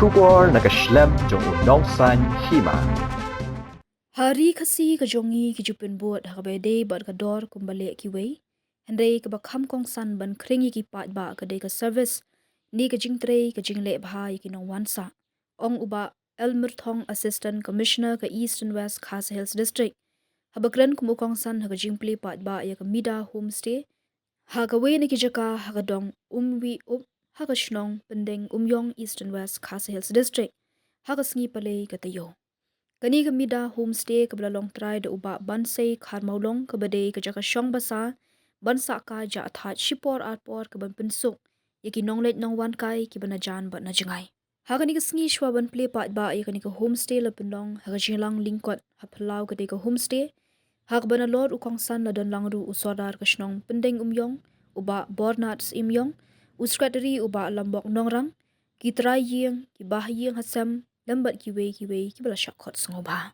Shubor nakaslem jong Nongwan Hima. Hari kasi kajongi kijupin buat hakabede bat kador kumbale kiwei. Hendai kabakam Kongsan ban kringi ki pat ba kadai ka service ni ka jingtre ka Jinglehbha ki Nongwan sa. Ong uba Elmer Thong Assistant Commissioner ka East and West Khas Hills District. Habakran kumu Kongsan haka jingpli pat ba ya ka Mida Homestay. Hakawe ni kijaka hakadong haka shnong Pyndengumïong East and West Khas Hills District. Haka sngi pale katayo. Kani ka Mida Homestay ka belalong try da uba bansay karmaulong ka bade ka jaka syong basa bansa ka ja athat shipor atpor ka ban pensuk yaki nonglet nongwan kai ki banajan bat na jangay. Haka ni ka sngi shwa ban play pat ba yaka ni ka homestay la pendong haka jinglang lingkot hapalau ka de ka homestay haka bana lord ukongsan la don langru usodar ka shnong Pyndengumïong uba bornats imyong uskrateri uba lambok nongrang ki try yeng ki bah yeng hasam lambat kiwe ki bala syakot sengoba.